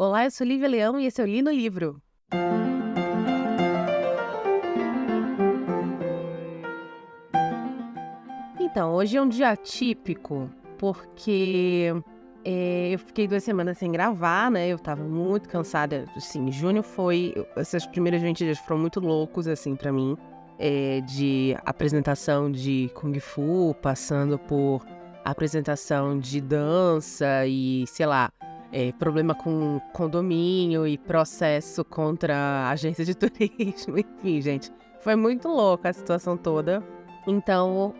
Olá, eu sou Lívia Leão e esse é o Li no Livro. Então, hoje é um dia atípico porque eu fiquei 2 semanas sem gravar, né? Eu tava muito cansada. Assim, junho foi. Esses primeiros 20 dias foram muito loucos, assim, pra mim. De apresentação de Kung Fu, passando por apresentação de dança e, sei lá, problema com condomínio e processo contra a agência de turismo. Enfim, gente, foi muito louca a situação toda. Então,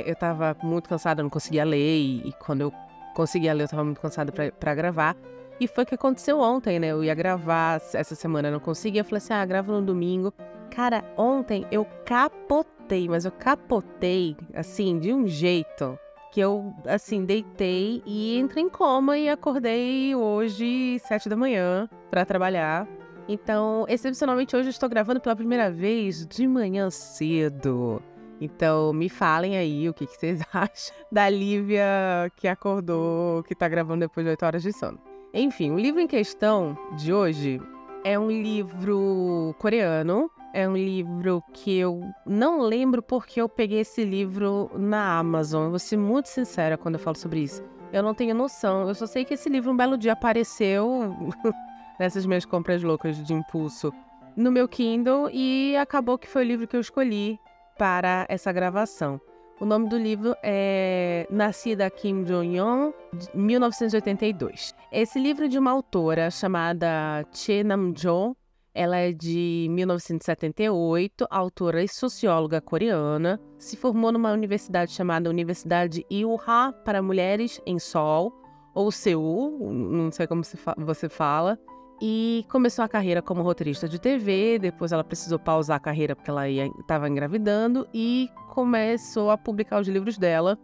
eu tava muito cansada, não conseguia ler, e quando eu conseguia ler, eu tava muito cansada pra gravar. E foi o que aconteceu ontem, né? Eu ia gravar essa semana, não conseguia. Eu falei assim, gravo no domingo. Cara, ontem eu capotei, mas eu capotei, assim, de um jeito que eu, assim, deitei e entrei em coma e acordei hoje, 7 da manhã, pra trabalhar. Então, excepcionalmente hoje eu estou gravando pela primeira vez de manhã cedo. Então, me falem aí o que vocês acham da Lívia que acordou, que tá gravando depois de 8 horas de sono. Enfim, o livro em questão de hoje é um livro coreano. É um livro que eu não lembro porque eu peguei esse livro na Amazon. Eu vou ser muito sincera quando eu falo sobre isso. Eu não tenho noção. Eu só sei que esse livro um belo dia apareceu nessas minhas compras loucas de impulso no meu Kindle e acabou que foi o livro que eu escolhi para essa gravação. O nome do livro é Nascida Kim Jong-un, de 1982. Esse livro é de uma autora chamada Che Nam-jo. Ela é de 1978, autora e socióloga coreana. Se formou numa universidade chamada Universidade Ilha para Mulheres em Seul, ou Seul, não sei como você fala. E começou a carreira como roteirista de TV, depois ela precisou pausar a carreira porque ela estava engravidando e começou a publicar os livros dela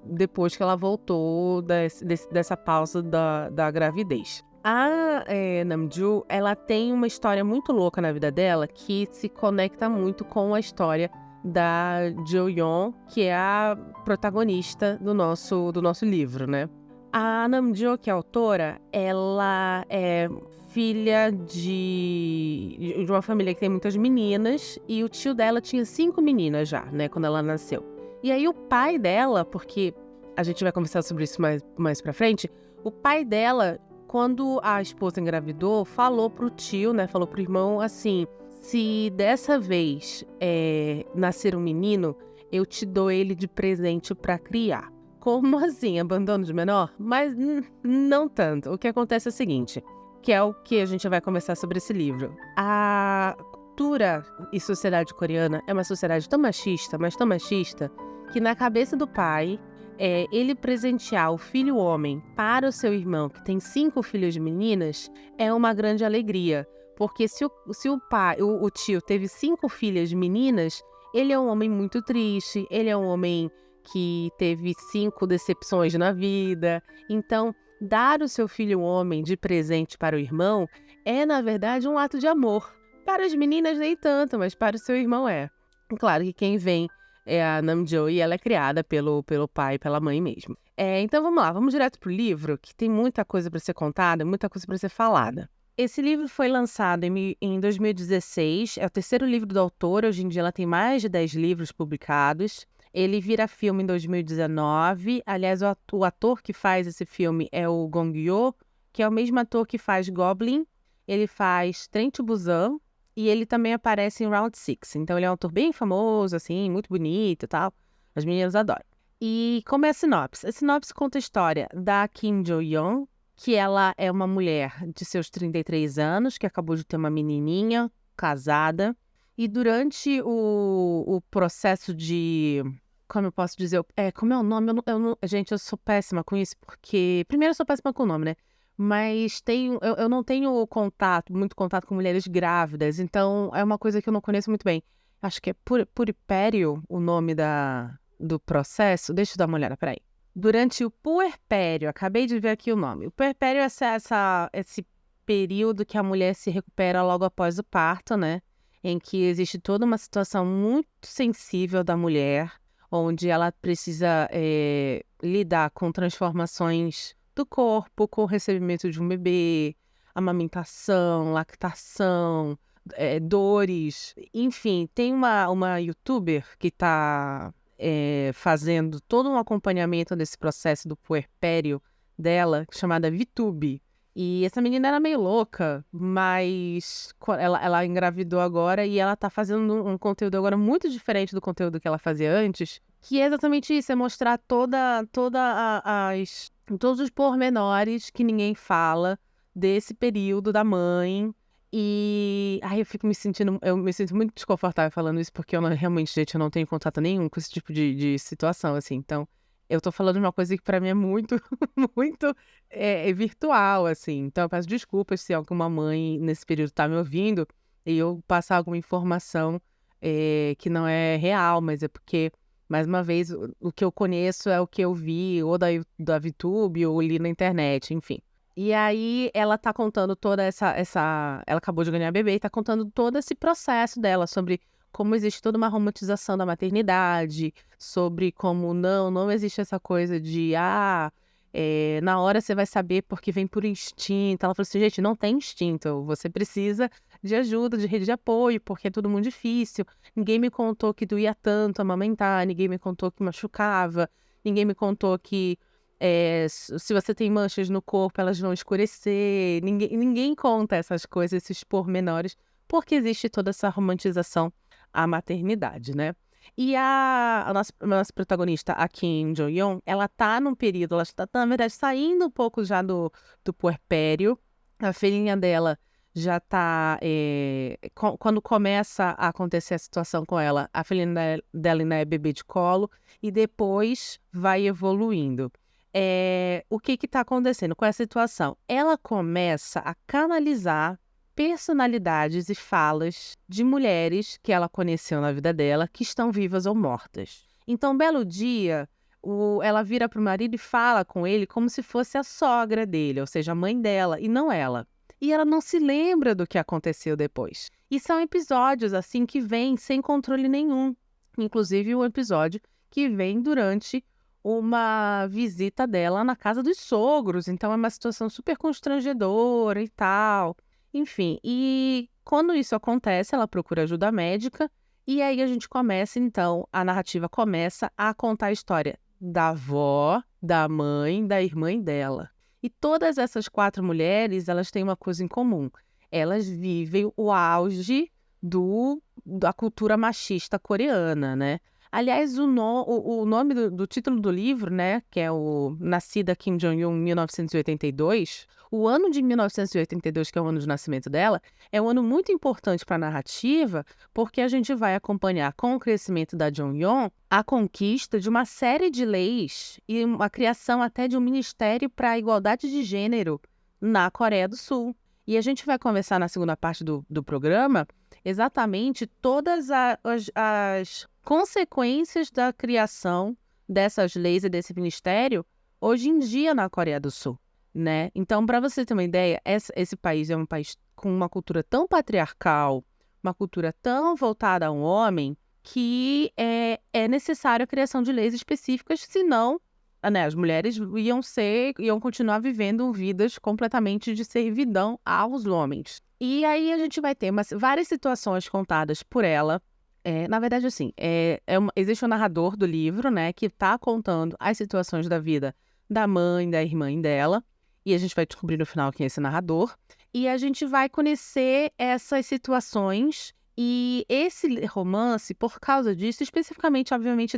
depois que ela voltou dessa pausa da gravidez. A Namju, ela tem uma história muito louca na vida dela que se conecta muito com a história da Jo-yeon, que é a protagonista do nosso livro, né? A Namjo, que é a autora, ela é filha de uma família que tem muitas meninas e o tio dela tinha 5 meninas já, né, quando ela nasceu. E aí o pai dela, porque a gente vai conversar sobre isso mais pra frente, o pai dela, quando a esposa engravidou, falou pro tio, né, falou pro irmão assim, se dessa vez nascer um menino, eu te dou ele de presente pra criar. Como assim, abandono de menor? Mas não tanto. O que acontece é o seguinte, que é o que a gente vai conversar sobre esse livro. A cultura e sociedade coreana é uma sociedade tão machista, mas tão machista, que na cabeça do pai, ele presentear o filho homem para o seu irmão, que tem 5 filhos meninas, é uma grande alegria. Porque se o pai, o tio, teve 5 filhas meninas, ele é um homem muito triste, ele é um homem que teve 5 decepções na vida. Então, dar o seu filho homem de presente para o irmão é, na verdade, um ato de amor. Para as meninas, nem tanto, mas para o seu irmão é. Claro que quem vem é a Namjo e ela é criada pelo pai e pela mãe mesmo. Então, vamos lá, vamos direto pro livro, que tem muita coisa para ser contada, muita coisa para ser falada. Esse livro foi lançado em 2016, é o terceiro livro do autor, hoje em dia ela tem mais de 10 livros publicados. Ele vira filme em 2019. Aliás, o ator que faz esse filme é o Gong Yoo, que é o mesmo ator que faz Goblin. Ele faz Trem to Busan e ele também aparece em Round Six. Então, ele é um ator bem famoso, assim, muito bonito e tal. As meninas adoram. E como é a sinopse? A sinopse conta a história da Kim Jo-yeon, que ela é uma mulher de seus 33 anos, que acabou de ter uma menininha, casada. E durante o processo de... Como eu posso dizer? Como é o nome? Gente, eu sou péssima com isso, porque... Primeiro, eu sou péssima com o nome, né? Mas eu não tenho muito contato com mulheres grávidas, então é uma coisa que eu não conheço muito bem. Acho que é puerpério o nome do processo. Deixa eu dar uma olhada, peraí. Durante o puerpério, acabei de ver aqui o nome. O puerpério é esse período que a mulher se recupera logo após o parto, né? Em que existe toda uma situação muito sensível da mulher, onde ela precisa lidar com transformações do corpo com o recebimento de um bebê, amamentação, lactação, dores, enfim. Tem uma youtuber que está fazendo todo um acompanhamento desse processo do puerpério dela, chamada VTube. E essa menina era meio louca, mas ela engravidou agora e ela tá fazendo um conteúdo agora muito diferente do conteúdo que ela fazia antes, que é exatamente isso, é mostrar todos os pormenores que ninguém fala desse período da mãe. E aí eu me sinto muito desconfortável falando isso, porque realmente, gente, eu não tenho contato nenhum com esse tipo de situação, assim. Então, eu tô falando de uma coisa que pra mim é muito, muito virtual, assim. Então, eu peço desculpas se alguma mãe nesse período tá me ouvindo e eu passar alguma informação que não é real, mas é porque, mais uma vez, o que eu conheço é o que eu vi ou da VTube ou li na internet, enfim. E aí, ela tá contando toda essa... Ela acabou de ganhar bebê e tá contando todo esse processo dela sobre como existe toda uma romantização da maternidade, sobre como não existe essa coisa de, na hora você vai saber porque vem por instinto. Ela falou assim, gente, não tem instinto, você precisa de ajuda, de rede de apoio, porque é tudo muito difícil. Ninguém me contou que doía tanto amamentar, ninguém me contou que machucava, ninguém me contou que se você tem manchas no corpo, elas vão escurecer. Ninguém conta essas coisas, esses pormenores, porque existe toda essa romantização à maternidade, né? E a nossa protagonista, a Kim Jo-yeon, ela tá num período, ela está, na verdade, saindo um pouco já do puerpério. A filhinha dela já tá... quando começa a acontecer a situação com ela, a filhinha dela ainda é bebê de colo, e depois vai evoluindo. O que está acontecendo com essa situação? Ela começa a canalizar personalidades e falas de mulheres que ela conheceu na vida dela, que estão vivas ou mortas. Então, um belo dia, ela vira para o marido e fala com ele como se fosse a sogra dele, ou seja, a mãe dela, e não ela. E ela não se lembra do que aconteceu depois. E são episódios assim que vêm sem controle nenhum. Inclusive, um episódio que vem durante uma visita dela na casa dos sogros. Então, é uma situação super constrangedora e tal. Enfim, e quando isso acontece, ela procura ajuda médica e aí a gente começa, então, a narrativa começa a contar a história da avó, da mãe, da irmã dela. E todas essas 4 mulheres, elas têm uma coisa em comum. Elas vivem o auge da cultura machista coreana, né? Aliás, o nome do título do livro, né, que é o Nascida Kim Jong-un, 1982, o ano de 1982, que é o ano de nascimento dela, é um ano muito importante para a narrativa, porque a gente vai acompanhar, com o crescimento da Jong-un, a conquista de uma série de leis e a criação até de um ministério para a igualdade de gênero na Coreia do Sul. E a gente vai conversar na segunda parte do programa exatamente todas as consequências da criação dessas leis e desse ministério hoje em dia na Coreia do Sul, né? Então, para você ter uma ideia, esse país é um país com uma cultura tão patriarcal, uma cultura tão voltada a um homem, que é necessário a criação de leis específicas, senão, né, as mulheres iam continuar vivendo vidas completamente de servidão aos homens. E aí a gente vai ter várias situações contadas por ela. Na verdade, assim, existe um narrador do livro, né, que está contando as situações da vida da mãe, da irmã dela, e a gente vai descobrir no final quem é esse narrador, e a gente vai conhecer essas situações e esse romance, por causa disso, especificamente, obviamente,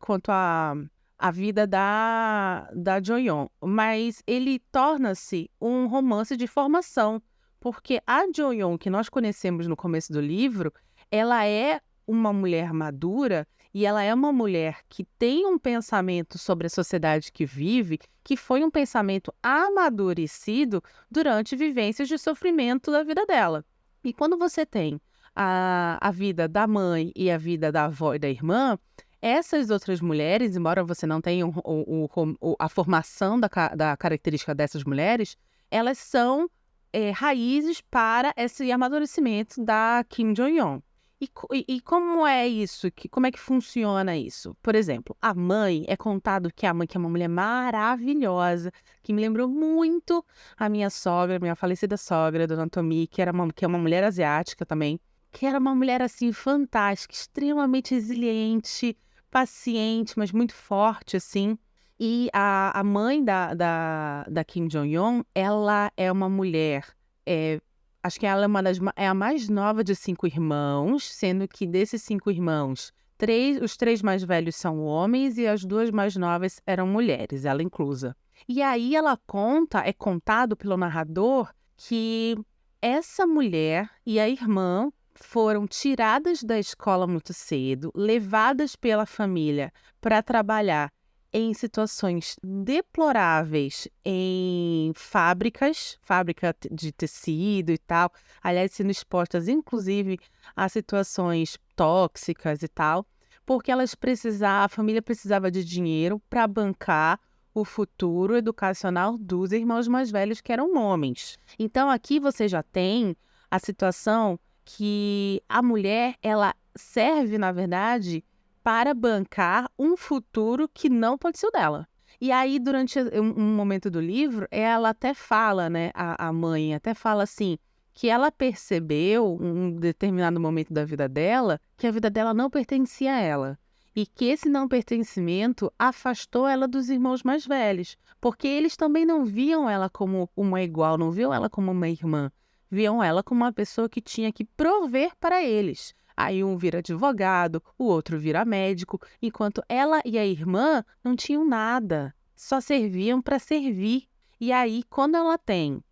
quanto à vida da Jo-yeon, mas ele torna-se um romance de formação, porque a Jo-yeon, que nós conhecemos no começo do livro, ela é uma mulher madura e ela é uma mulher que tem um pensamento sobre a sociedade que vive, que foi um pensamento amadurecido durante vivências de sofrimento da vida dela. E quando você tem a vida da mãe e a vida da avó e da irmã, essas outras mulheres, embora você não tenha a formação da característica dessas mulheres, elas são raízes para esse amadurecimento da Kim Jo-yeon. E como é isso? Como é que funciona isso? Por exemplo, a mãe, é contado que a mãe que é uma mulher maravilhosa, que me lembrou muito a minha sogra, minha falecida sogra, Dona Tomi, que é uma mulher asiática também, que era uma mulher, assim, fantástica, extremamente resiliente, paciente, mas muito forte, assim. E a mãe da Kim Jong-un, ela é uma mulher, acho que ela é é a mais nova de 5 irmãos, sendo que desses 5 irmãos, os 3 mais velhos são homens e as 2 mais novas eram mulheres, ela inclusa. E aí é contado pelo narrador que essa mulher e a irmã foram tiradas da escola muito cedo, levadas pela família para trabalhar em situações deploráveis em fábrica de tecido e tal, aliás, sendo expostas inclusive a situações tóxicas e tal, porque a família precisava de dinheiro para bancar o futuro educacional dos irmãos mais velhos, que eram homens. Então aqui você já tem a situação que a mulher, ela serve, na verdade, para bancar um futuro que não pode ser o dela. E aí, durante um momento do livro, ela até fala, né, a mãe até fala assim, que ela percebeu, em um determinado momento da vida dela, que a vida dela não pertencia a ela. E que esse não pertencimento afastou ela dos irmãos mais velhos, porque eles também não viam ela como uma igual, não viam ela como uma irmã, viam ela como uma pessoa que tinha que prover para eles. Aí um vira advogado, o outro vira médico, enquanto ela e a irmã não tinham nada, só serviam para servir. E aí, quando ela tem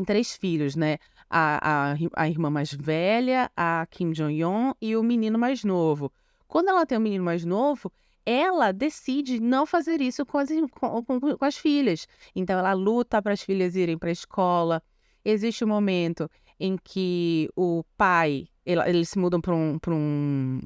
3 filhos, né? A irmã mais velha, a Kim Jong-un e o menino mais novo. Quando ela tem o menino mais novo, ela decide não fazer isso com as filhas. Então, ela luta para as filhas irem para a escola. Existe um momento em que o pai, eles se mudam para um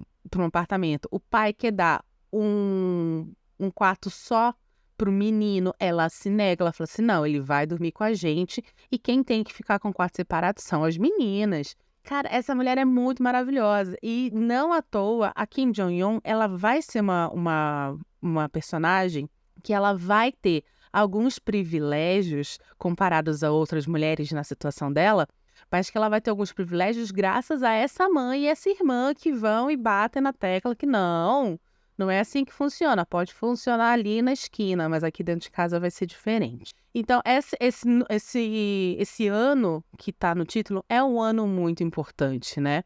apartamento. O pai quer dar um quarto só para o menino. Ela se nega, ela fala assim: não, ele vai dormir com a gente e quem tem que ficar com o quarto separado são as meninas. Cara, essa mulher é muito maravilhosa. E não à toa, a Kim Jong-un, ela vai ser uma personagem que ela vai ter alguns privilégios comparados a outras mulheres na situação dela, mas que ela vai ter alguns privilégios graças a essa mãe e essa irmã que vão e batem na tecla que não é assim que funciona. Pode funcionar ali na esquina, mas aqui dentro de casa vai ser diferente. Então, esse ano que está no título é um ano muito importante, né?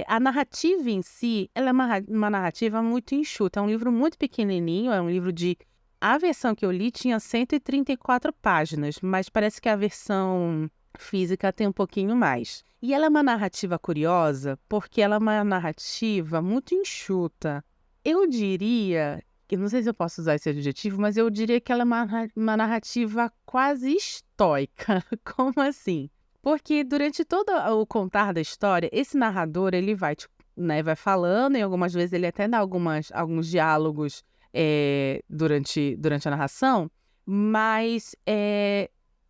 A narrativa em si, ela é uma narrativa muito enxuta. É um livro muito pequenininho, é um livro de... A versão que eu li tinha 134 páginas, mas parece que a versão física tem um pouquinho mais. E ela é uma narrativa curiosa, porque ela é uma narrativa muito enxuta. Eu diria, eu não sei se eu posso usar esse adjetivo, mas eu diria que ela é uma narrativa quase estoica. Como assim? Porque durante todo o contar da história, esse narrador, ele vai, né, vai falando, e algumas vezes ele até dá alguns diálogos durante a narração, mas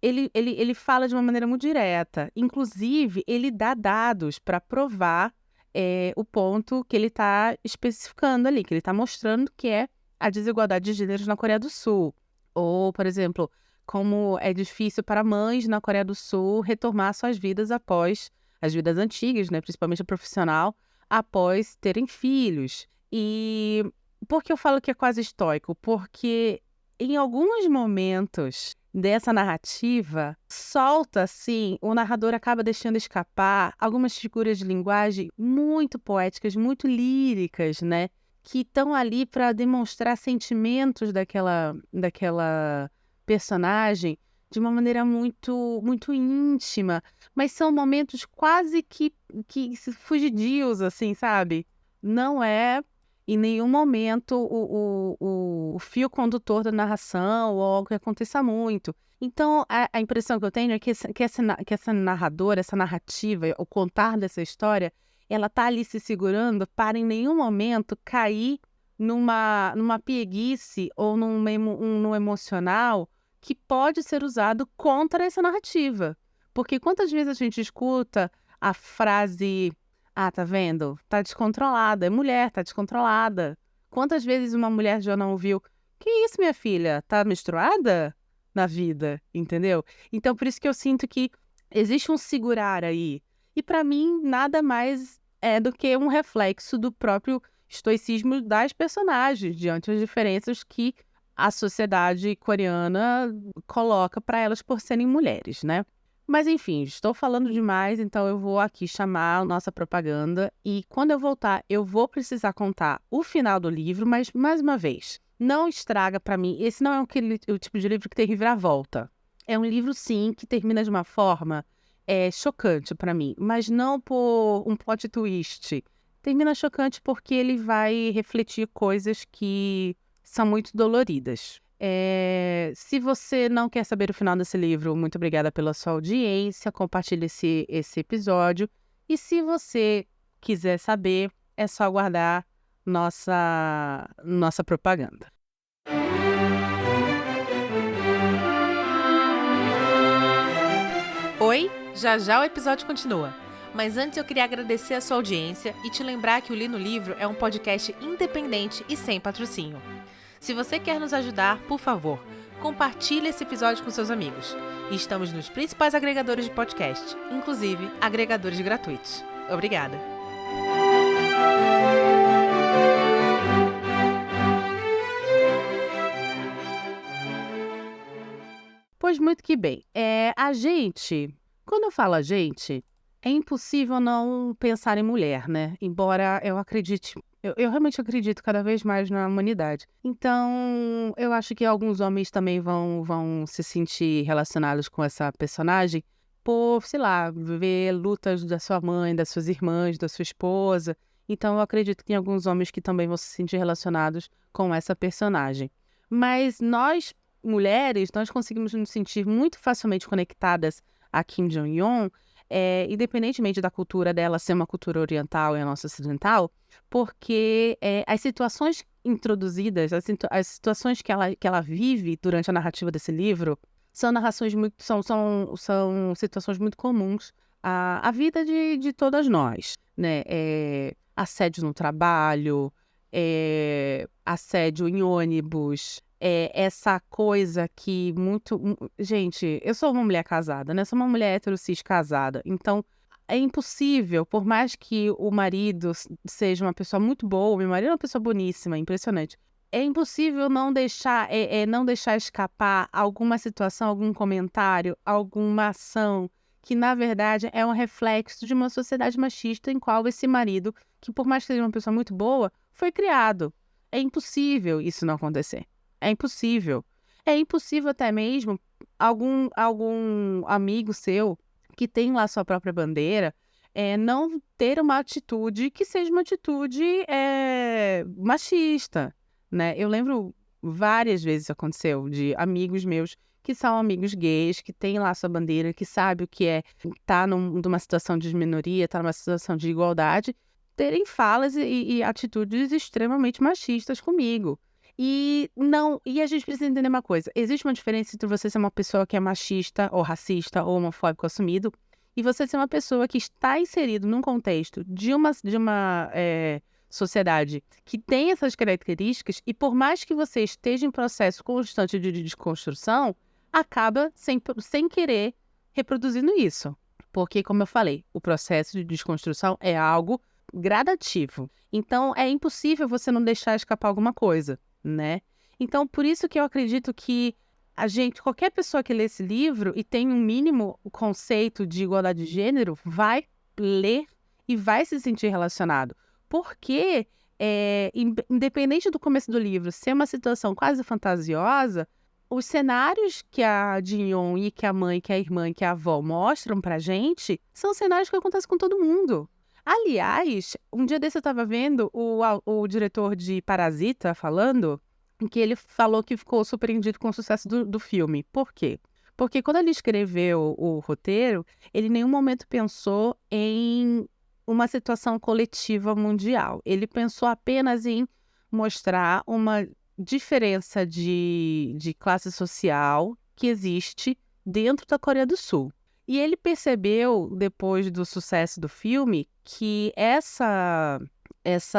ele fala de uma maneira muito direta. Inclusive, ele dá dados para provar o ponto que ele está especificando ali, que ele está mostrando que é a desigualdade de gêneros na Coreia do Sul. Ou, por exemplo, como é difícil para mães na Coreia do Sul retomar suas vidas após as vidas antigas, né, principalmente a profissional, após terem filhos. E por que eu falo que é quase estoico? Porque em alguns momentos dessa narrativa, solta assim, o narrador acaba deixando escapar algumas figuras de linguagem muito poéticas, muito líricas, né? Que estão ali para demonstrar sentimentos daquela personagem de uma maneira muito, muito íntima, mas são momentos quase que fugidios, assim, sabe? Não é em nenhum momento o fio condutor da narração ou algo que aconteça muito. Então, a impressão que eu tenho é que essa narradora, essa narrativa, o contar dessa história, ela tá ali se segurando para em nenhum momento cair numa pieguice ou num emocional que pode ser usado contra essa narrativa. Porque quantas vezes a gente escuta a frase: Ah, tá vendo? Tá descontrolada. É mulher, tá descontrolada. Quantas vezes uma mulher já não ouviu? Que isso, minha filha? Tá menstruada? Na vida, entendeu? Então, por isso que eu sinto que existe um segurar aí. E pra mim, nada mais é do que um reflexo do próprio estoicismo das personagens, diante das diferenças que a sociedade coreana coloca pra elas por serem mulheres, né? Mas enfim, estou falando demais, então eu vou aqui chamar a nossa propaganda e quando eu voltar, eu vou precisar contar o final do livro, mas mais uma vez, não estraga pra mim. Esse não é o tipo de livro que tem reviravolta. É um livro, sim, que termina de uma forma chocante pra mim, mas não por um plot twist. Termina chocante porque ele vai refletir coisas que são muito doloridas. Se você não quer saber o final desse livro, muito obrigada pela sua audiência, compartilhe esse episódio. E se você quiser saber, é só aguardar nossa propaganda. Oi, já já o episódio continua. Mas antes eu queria agradecer a sua audiência e te lembrar que o Li no Livro é um podcast independente e sem patrocínio. Se você quer nos ajudar, por favor, compartilhe esse episódio com seus amigos. E estamos nos principais agregadores de podcast, inclusive agregadores gratuitos. Obrigada! Pois muito que bem. Quando eu falo a gente, é impossível não pensar em mulher, né? Embora eu acredite, eu realmente acredito cada vez mais na humanidade. Então, eu acho que alguns homens também vão se sentir relacionados com essa personagem por, sei lá, ver lutas da sua mãe, das suas irmãs, da sua esposa. Então, eu acredito que tem alguns homens que também vão se sentir relacionados com essa personagem. Mas nós, mulheres, nós conseguimos nos sentir muito facilmente conectadas a Kim Jong-un, independentemente da cultura dela ser uma cultura oriental e a nossa ocidental, porque as situações introduzidas, as situações que ela vive durante a narrativa desse livro, são narrações muito, são situações muito comuns à vida de todas nós, né? Assédio no trabalho, assédio em ônibus, essa coisa que muito... Gente, eu sou uma mulher casada, né? Sou uma mulher hétero cis casada. Então, é impossível, por mais que o marido seja uma pessoa muito boa, meu marido é uma pessoa boníssima, impressionante. É impossível não deixar escapar alguma situação, algum comentário, alguma ação que, na verdade, é um reflexo de uma sociedade machista em qual esse marido, que por mais que seja uma pessoa muito boa, foi criado. É impossível isso não acontecer. É impossível. É impossível até mesmo algum amigo seu que tem lá sua própria bandeira não ter uma atitude que seja uma atitude machista, né? Eu lembro várias vezes isso aconteceu de amigos meus que são amigos gays, que têm lá sua bandeira, que sabe o que é estar numa situação de minoria, estar numa situação de igualdade, terem falas e atitudes extremamente machistas comigo. E a gente precisa entender uma coisa: existe uma diferença entre você ser uma pessoa que é machista ou racista ou homofóbico assumido e você ser uma pessoa que está inserido num contexto de uma sociedade que tem essas características e por mais que você esteja em processo constante de desconstrução, acaba sem querer reproduzindo isso. Porque, como eu falei, o processo de desconstrução é algo gradativo. Então, é impossível você não deixar escapar alguma coisa, né? Então, por isso que eu acredito que qualquer pessoa que lê esse livro e tem um mínimo conceito de igualdade de gênero, vai ler e vai se sentir relacionado. Porque, independente do começo do livro ser uma situação quase fantasiosa, os cenários que a Jin-young e que a mãe, que a irmã e que a avó mostram pra gente são cenários que acontecem com todo mundo. Aliás, um dia desse eu estava vendo o diretor de Parasita falando que ele falou que ficou surpreendido com o sucesso do filme. Por quê? Porque quando ele escreveu o roteiro, ele em nenhum momento pensou em uma situação coletiva mundial. Ele pensou apenas em mostrar uma diferença de classe social que existe dentro da Coreia do Sul. E ele percebeu, depois do sucesso do filme, que essa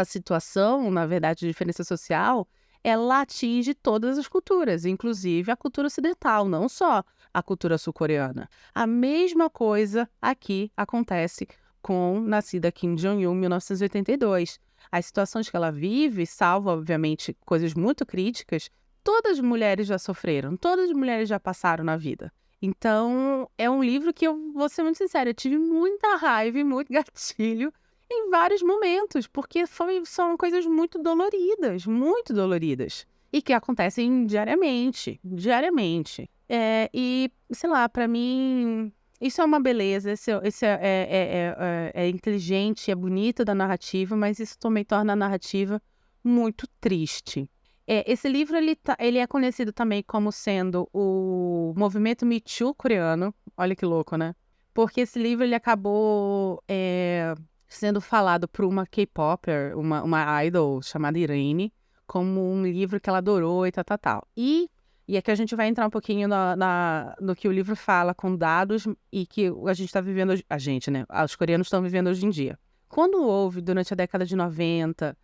situação, na verdade, de diferença social, ela atinge todas as culturas, inclusive a cultura ocidental, não só a cultura sul-coreana. A mesma coisa aqui acontece com nascida Kim Jong-un em 1982. As situações que ela vive, salvo, obviamente, coisas muito críticas, todas as mulheres já sofreram, todas as mulheres já passaram na vida. Então, é um livro que eu vou ser muito sincera, eu tive muita raiva e muito gatilho em vários momentos, porque são coisas muito doloridas, e que acontecem diariamente. E, sei lá, pra mim, isso é uma beleza, isso é inteligente, é bonito da narrativa, mas isso também torna a narrativa muito triste. Esse livro, ele é conhecido também como sendo o movimento Me Too coreano. Olha que louco, né? Porque esse livro, ele acabou sendo falado por uma K-popper, uma idol chamada Irene, como um livro que ela adorou e tal. E aqui a gente vai entrar um pouquinho no que o livro fala, com dados, e que a gente está vivendo hoje, a gente, né? Os coreanos estão vivendo hoje em dia. Quando houve, durante a década de 90,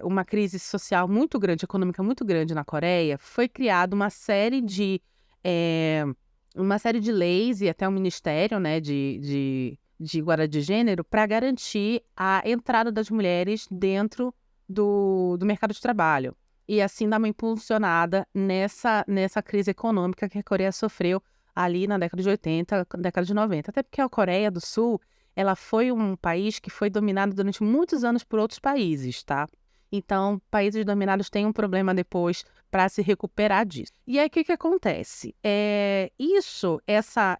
uma crise social muito grande, econômica muito grande na Coreia, foi criada uma série de leis e até um ministério, né, de igualdade de gênero, para garantir a entrada das mulheres dentro do mercado de trabalho. E assim dar uma impulsionada nessa crise econômica que a Coreia sofreu ali na década de 80, década de 90. Até porque a Coreia do Sul, ela foi um país que foi dominado durante muitos anos por outros países, tá? Então, países dominados têm um problema depois para se recuperar disso. E aí, o que acontece?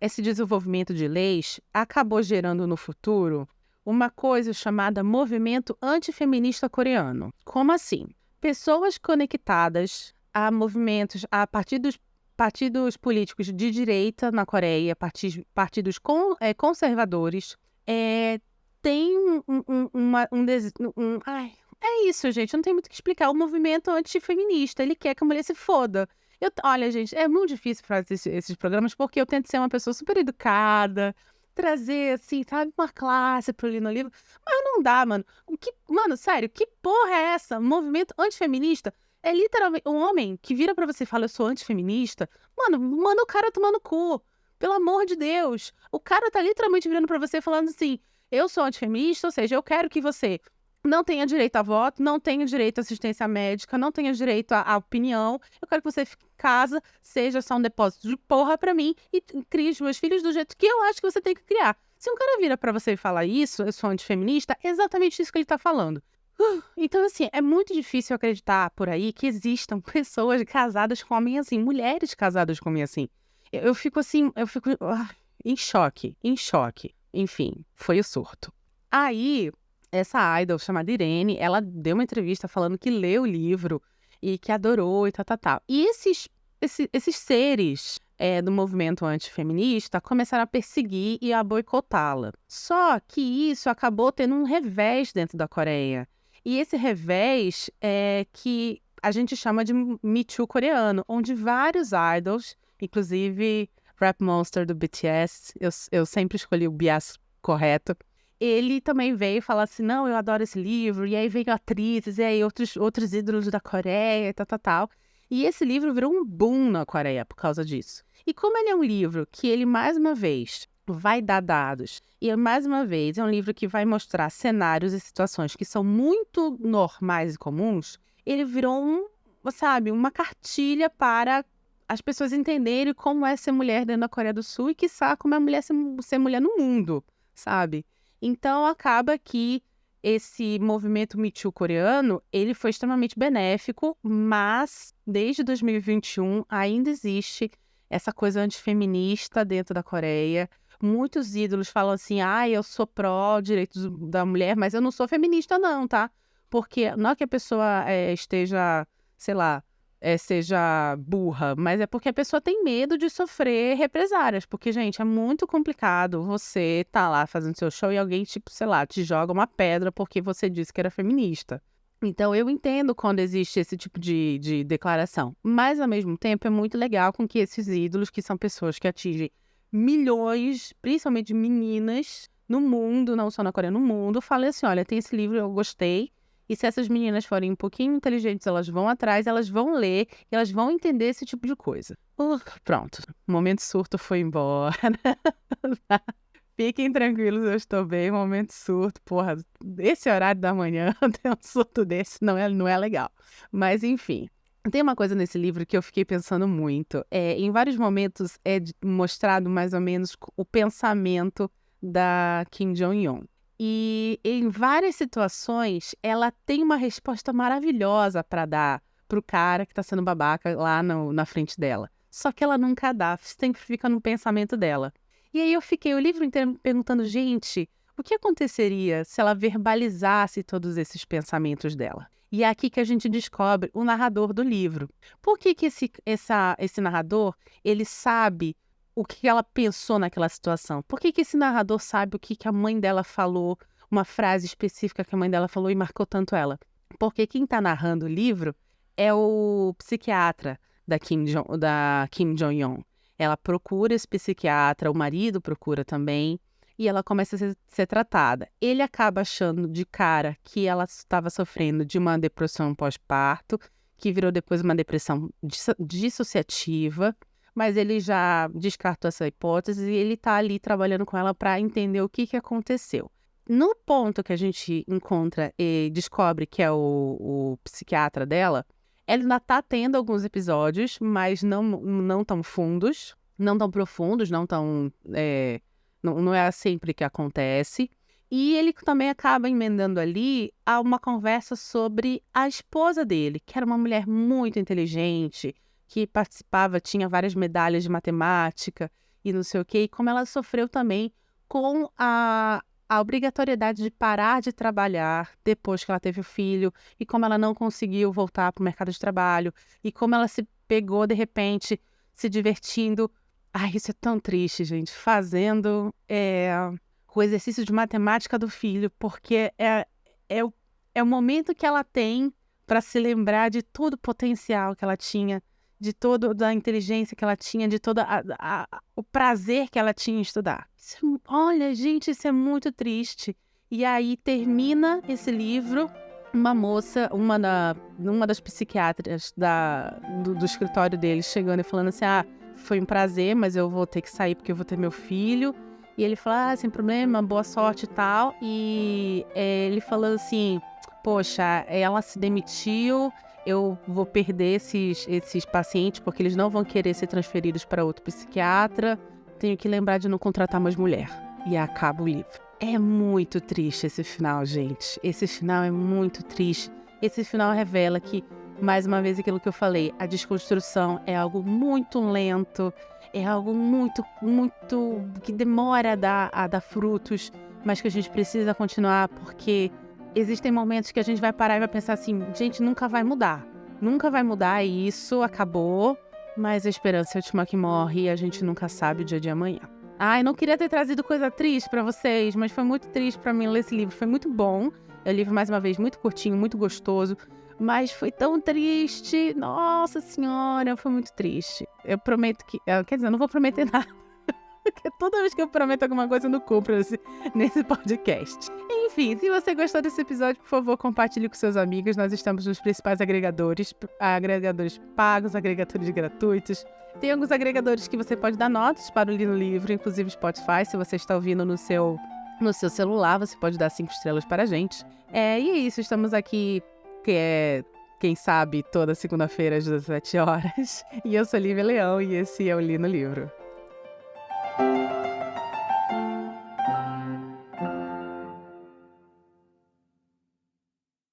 Esse desenvolvimento de leis acabou gerando no futuro uma coisa chamada movimento antifeminista coreano. Como assim? Pessoas conectadas a movimentos, a partidos políticos de direita na Coreia, partidos conservadores, tem é isso, gente, não tem muito o que explicar. O movimento antifeminista, ele quer que a mulher se foda. Olha, gente, é muito difícil fazer esses programas, porque eu tento ser uma pessoa super educada, trazer, assim, sabe, uma classe pro Li no Livro, mas não dá, mano. Mano, sério, que porra é essa? Movimento antifeminista? É literalmente um homem que vira pra você e fala, eu sou antifeminista. Mano, manda o cara tomar no cu. Pelo amor de Deus. O cara tá literalmente virando pra você falando assim, eu sou antifeminista, ou seja, eu quero que você não tenha direito a voto, não tenha direito à assistência médica, não tenha direito à opinião. Eu quero que você fique em casa, seja só um depósito de porra pra mim e crie os meus filhos do jeito que eu acho que você tem que criar. Se um cara vira pra você e fala isso, eu sou antifeminista, é exatamente isso que ele tá falando. Então, assim, é muito difícil acreditar por aí que existam pessoas casadas com homem assim, mulheres casadas com homem assim. Eu fico assim, em choque. Enfim, foi o surto. Aí, essa idol chamada Irene, ela deu uma entrevista falando que leu o livro e que adorou e tal. E esses seres do movimento antifeminista começaram a perseguir e a boicotá-la. Só que isso acabou tendo um revés dentro da Coreia. E esse revés é que a gente chama de Me Too coreano, onde vários idols, inclusive Rap Monster do BTS, eu sempre escolhi o bias correto, ele também veio falar assim, não, eu adoro esse livro, e aí veio atrizes, e aí outros ídolos da Coreia e tal. E esse livro virou um boom na Coreia por causa disso. E como ele é um livro que ele, mais uma vez, vai dar dados, e mais uma vez é um livro que vai mostrar cenários e situações que são muito normais e comuns, ele virou uma cartilha para as pessoas entenderem como é ser mulher dentro da Coreia do Sul e, quiçá, como é mulher ser mulher no mundo, sabe? Então, acaba que esse movimento Me Too coreano, ele foi extremamente benéfico, mas desde 2021 ainda existe essa coisa antifeminista dentro da Coreia. Muitos ídolos falam assim, eu sou pró-direitos da mulher, mas eu não sou feminista não, tá? Porque não é que a pessoa esteja, sei lá, seja burra, mas é porque a pessoa tem medo de sofrer represárias, porque, gente, é muito complicado você tá lá fazendo seu show e alguém, tipo, sei lá, te joga uma pedra porque você disse que era feminista. Então, eu entendo quando existe esse tipo de declaração, mas, ao mesmo tempo, é muito legal com que esses ídolos, que são pessoas que atingem milhões, principalmente de meninas no mundo, não só na Coreia, no mundo. Eu falei assim, olha, tem esse livro, eu gostei. E se essas meninas forem um pouquinho inteligentes, elas vão atrás, elas vão ler, e elas vão entender esse tipo de coisa. Pronto, o momento surto foi embora. Fiquem tranquilos, eu estou bem. Momento surto, porra, esse horário da manhã, ter um surto desse não é legal. Mas enfim, tem uma coisa nesse livro que eu fiquei pensando muito. Em vários momentos é mostrado mais ou menos o pensamento da Kim Jong-un. E em várias situações, ela tem uma resposta maravilhosa para dar pro cara que tá sendo babaca lá na frente dela. Só que ela nunca dá, sempre fica no pensamento dela. E aí eu fiquei o livro inteiro me perguntando, gente, o que aconteceria se ela verbalizasse todos esses pensamentos dela? E é aqui que a gente descobre o narrador do livro. Por que esse narrador, ele sabe o que ela pensou naquela situação? Por que esse narrador sabe o que a mãe dela falou, uma frase específica que a mãe dela falou e marcou tanto ela? Porque quem está narrando o livro é o psiquiatra da Kim Jong-un. Ela procura esse psiquiatra, o marido procura também, e ela começa a ser tratada. Ele acaba achando de cara que ela estava sofrendo de uma depressão pós-parto, que virou depois uma depressão dissociativa, mas ele já descartou essa hipótese e ele está ali trabalhando com ela para entender o que aconteceu. No ponto que a gente encontra e descobre que é o psiquiatra dela, ela ainda está tendo alguns episódios, mas não tão fundos, não tão profundos, não é sempre que acontece. E ele também acaba emendando ali a uma conversa sobre a esposa dele, que era uma mulher muito inteligente, que participava, tinha várias medalhas de matemática e não sei o quê, e como ela sofreu também com a obrigatoriedade de parar de trabalhar depois que ela teve o filho, e como ela não conseguiu voltar para o mercado de trabalho, e como ela se pegou, de repente, se divertindo. Ai, isso é tão triste, gente, fazendo o exercício de matemática do filho, porque é o momento que ela tem para se lembrar de todo o potencial que ela tinha, de toda a inteligência que ela tinha, de todo o prazer que ela tinha em estudar. Olha, gente, isso é muito triste. E aí termina esse livro, uma moça, uma das psiquiatras do escritório dele, chegando e falando assim, foi um prazer, mas eu vou ter que sair porque eu vou ter meu filho. E ele fala, sem problema, boa sorte e tal. E ele falou assim, poxa, ela se demitiu, eu vou perder esses pacientes porque eles não vão querer ser transferidos para outro psiquiatra. Tenho que lembrar de não contratar mais mulher. E acaba o livro. É muito triste esse final, gente. Esse final é muito triste. Esse final revela que, mais uma vez, aquilo que eu falei, a desconstrução é algo muito lento, é algo muito, muito que demora a dar frutos, mas que a gente precisa continuar porque existem momentos que a gente vai parar e vai pensar assim, gente, nunca vai mudar e isso acabou, mas a esperança é a última que morre e a gente nunca sabe o dia de amanhã. Ai, não queria ter trazido coisa triste pra vocês, mas foi muito triste pra mim ler esse livro, foi muito bom. É um livro, mais uma vez, muito curtinho, muito gostoso, mas foi tão triste, nossa senhora, foi muito triste. Eu prometo que, quer dizer, eu não vou prometer nada, porque toda vez que eu prometo alguma coisa eu não cumpro nesse podcast. Enfim, se você gostou desse episódio, por favor, compartilhe com seus amigos. Nós estamos nos principais agregadores pagos, agregadores gratuitos. Tem alguns agregadores que você pode dar notas para o Li no Livro, inclusive Spotify. Se você está ouvindo no seu celular, você pode dar 5 estrelas para a gente. E é isso, estamos aqui, quem sabe, toda segunda-feira às 17 horas. E eu sou Lívia Leão e esse é o Li no Livro.